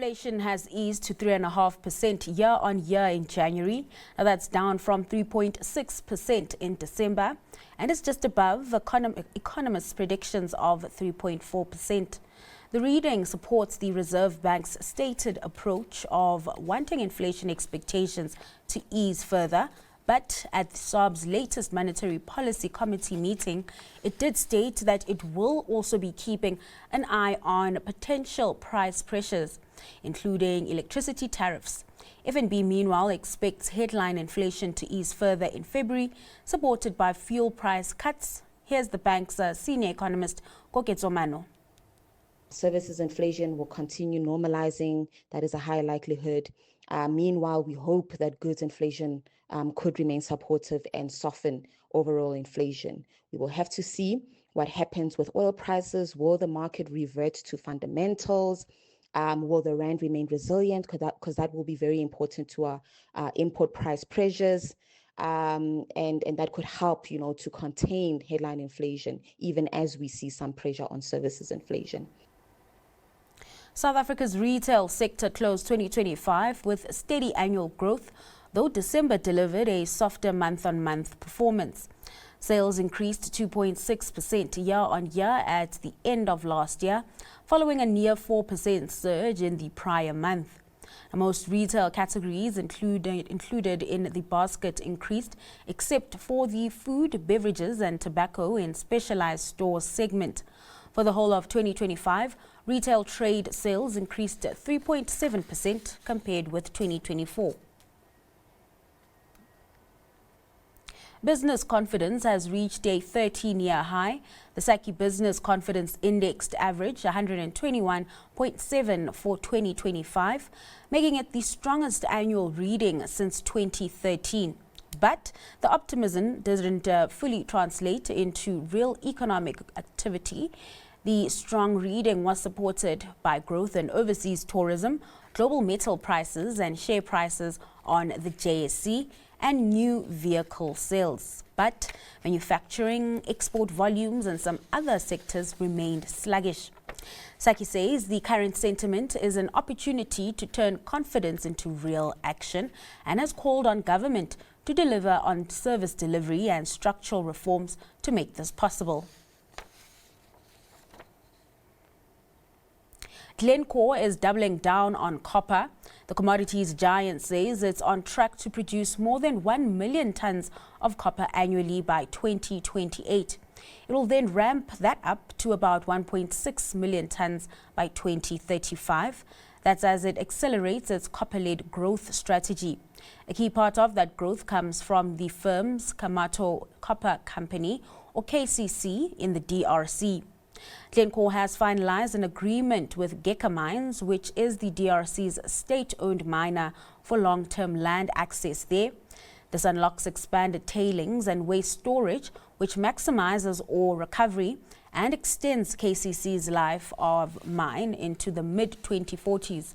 Inflation has eased to 3.5% year-on-year in January. Now that's down from 3.6% in December and is just above economists' predictions of 3.4%. The reading supports the Reserve Bank's stated approach of wanting inflation expectations to ease further. But at the SARB's latest Monetary Policy Committee meeting, it did state that it will also be keeping an eye on potential price pressures, including electricity tariffs. FNB, meanwhile, expects headline inflation to ease further in February, supported by fuel price cuts. Here's the bank's senior economist, Koketso Mano. Services inflation will continue normalizing. That is a high likelihood. Meanwhile, we hope that goods inflation could remain supportive and soften overall inflation. We will have to see what happens with oil prices. Will the market revert to fundamentals? Will the rand remain resilient? Because that will be very important to our import price pressures. And that could help, to contain headline inflation, even as we see some pressure on services inflation. South Africa's retail sector closed 2025 with steady annual growth, though December delivered a softer month-on-month performance. Sales increased 2.6% year-on-year at the end of last year, following a near 4% surge in the prior month. Most retail categories included in the basket increased, except for the food, beverages and tobacco in specialized stores segment. For the whole of 2025, retail trade sales increased 3.7% compared with 2024. Business confidence has reached a 13-year high. The SACCI Business Confidence Index averaged 121.7 for 2025, making it the strongest annual reading since 2013. But the optimism doesn't fully translate into real economic activity. The strong reading was supported by growth in overseas tourism, global metal prices and share prices on the JSE, and new vehicle sales. But manufacturing, export volumes and some other sectors remained sluggish. SACCI says the current sentiment is an opportunity to turn confidence into real action and has called on government to deliver on service delivery and structural reforms to make this possible. Glencore is doubling down on copper. The commodities giant says it's on track to produce more than 1 million tons of copper annually by 2028. It will then ramp that up to about 1.6 million tons by 2035. That's as it accelerates its copper-led growth strategy. A key part of that growth comes from the firm's Kamato Copper Company, or KCC, in the DRC. Glencore has finalized an agreement with Geka Mines, which is the DRC's state-owned miner, for long-term land access there. This unlocks expanded tailings and waste storage, which maximizes ore recovery and extends KCC's life of mine into the mid-2040s.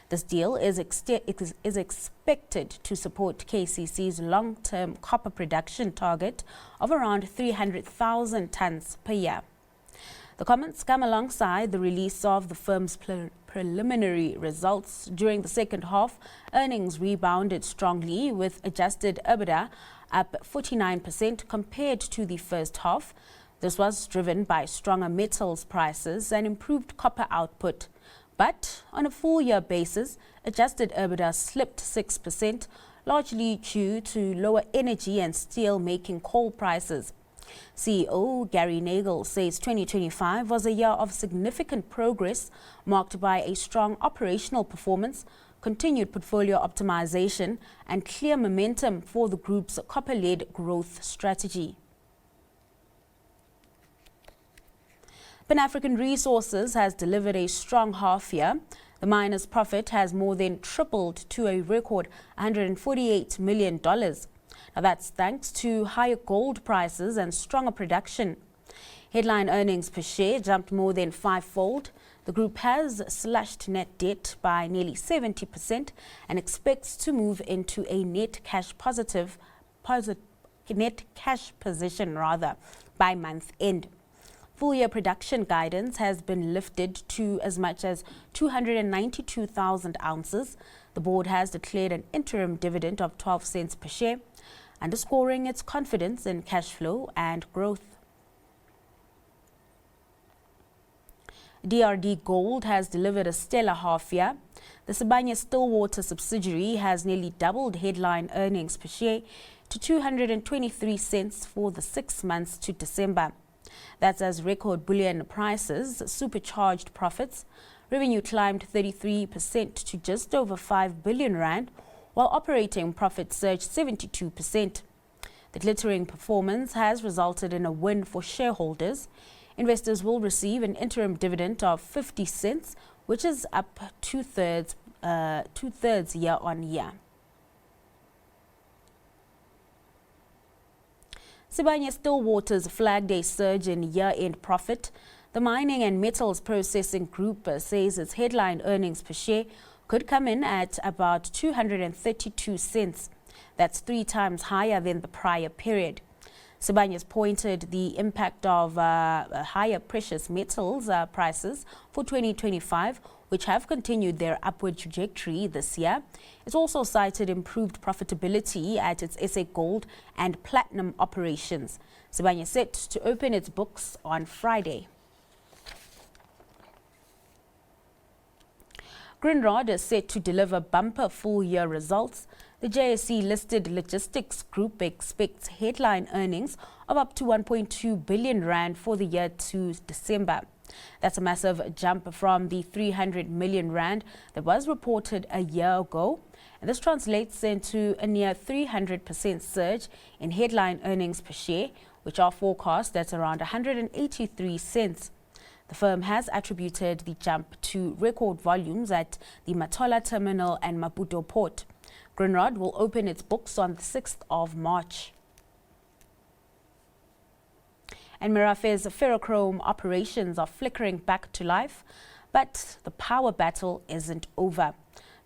This deal is expected to support KCC's long-term copper production target of around 300,000 tons per year. The comments come alongside the release of the firm's preliminary results. During the second half, earnings rebounded strongly, with adjusted EBITDA up 49% compared to the first half. This was driven by stronger metals prices and improved copper output. But on a full-year basis, adjusted EBITDA slipped 6%, largely due to lower energy and steel-making coal prices. CEO Gary Nagle says 2025 was a year of significant progress, marked by a strong operational performance, continued portfolio optimization, and clear momentum for the group's copper-led growth strategy. Pan-African Resources has delivered a strong half-year. The miner's profit has more than tripled to a record $148 million. Now that's thanks to higher gold prices and stronger production. Headline earnings per share jumped more than fivefold. The group has slashed net debt by nearly 70% and expects to move into a net cash position by month end. Full-year production guidance has been lifted to as much as 292,000 ounces. The board has declared an interim dividend of 12 cents per share, underscoring its confidence in cash flow and growth. DRD Gold has delivered a stellar half-year. The Sibanye-Stillwater subsidiary has nearly doubled headline earnings per share to 223 cents for the 6 months to December. That's as record bullion prices supercharged profits. Revenue climbed 33% to just over 5 billion rand, while operating profit surged 72%. The glittering performance has resulted in a win for shareholders. Investors will receive an interim dividend of 50 cents, which is up two-thirds year on year. Sibanye-Stillwater's flagged a surge in year-end profit. The mining and metals processing group says its headline earnings per share could come in at about 232 cents. That's 3 times higher than the prior period. Sibanye's pointed the impact of higher precious metals prices for 2025, which have continued their upward trajectory this year. It's also cited improved profitability at its SA Gold and Platinum operations. Sibanye set to open its books on Friday. Grindrod is set to deliver bumper full-year results. The JSE-listed logistics group expects headline earnings of up to 1.2 billion rand for the year to December. That's a massive jump from the 300 million rand that was reported a year ago. And this translates into a near 300% surge in headline earnings per share, which are forecast at around 183 cents. The firm has attributed the jump to record volumes at the Matola Terminal and Maputo Port. Grindrod will open its books on the 6th of March. And Merafe's ferrochrome operations are flickering back to life, but the power battle isn't over.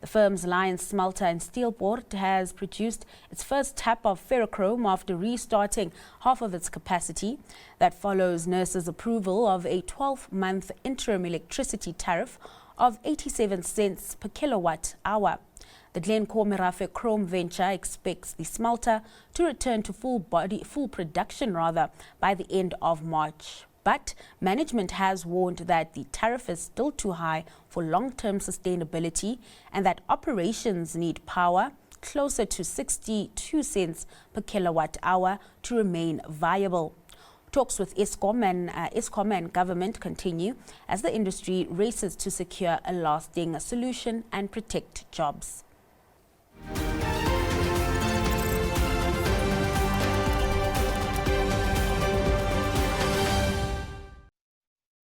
The firm's Lion Smelter and Steelport has produced its first tap of ferrochrome after restarting half of its capacity. That follows NERSA's approval of a 12-month interim electricity tariff of 87 cents per kilowatt hour. The Glencore Merafe Chrome venture expects the smelter to return to full production by the end of March. But management has warned that the tariff is still too high for long-term sustainability and that operations need power closer to 62 cents per kilowatt hour to remain viable. Talks with Eskom and government continue as the industry races to secure a lasting solution and protect jobs.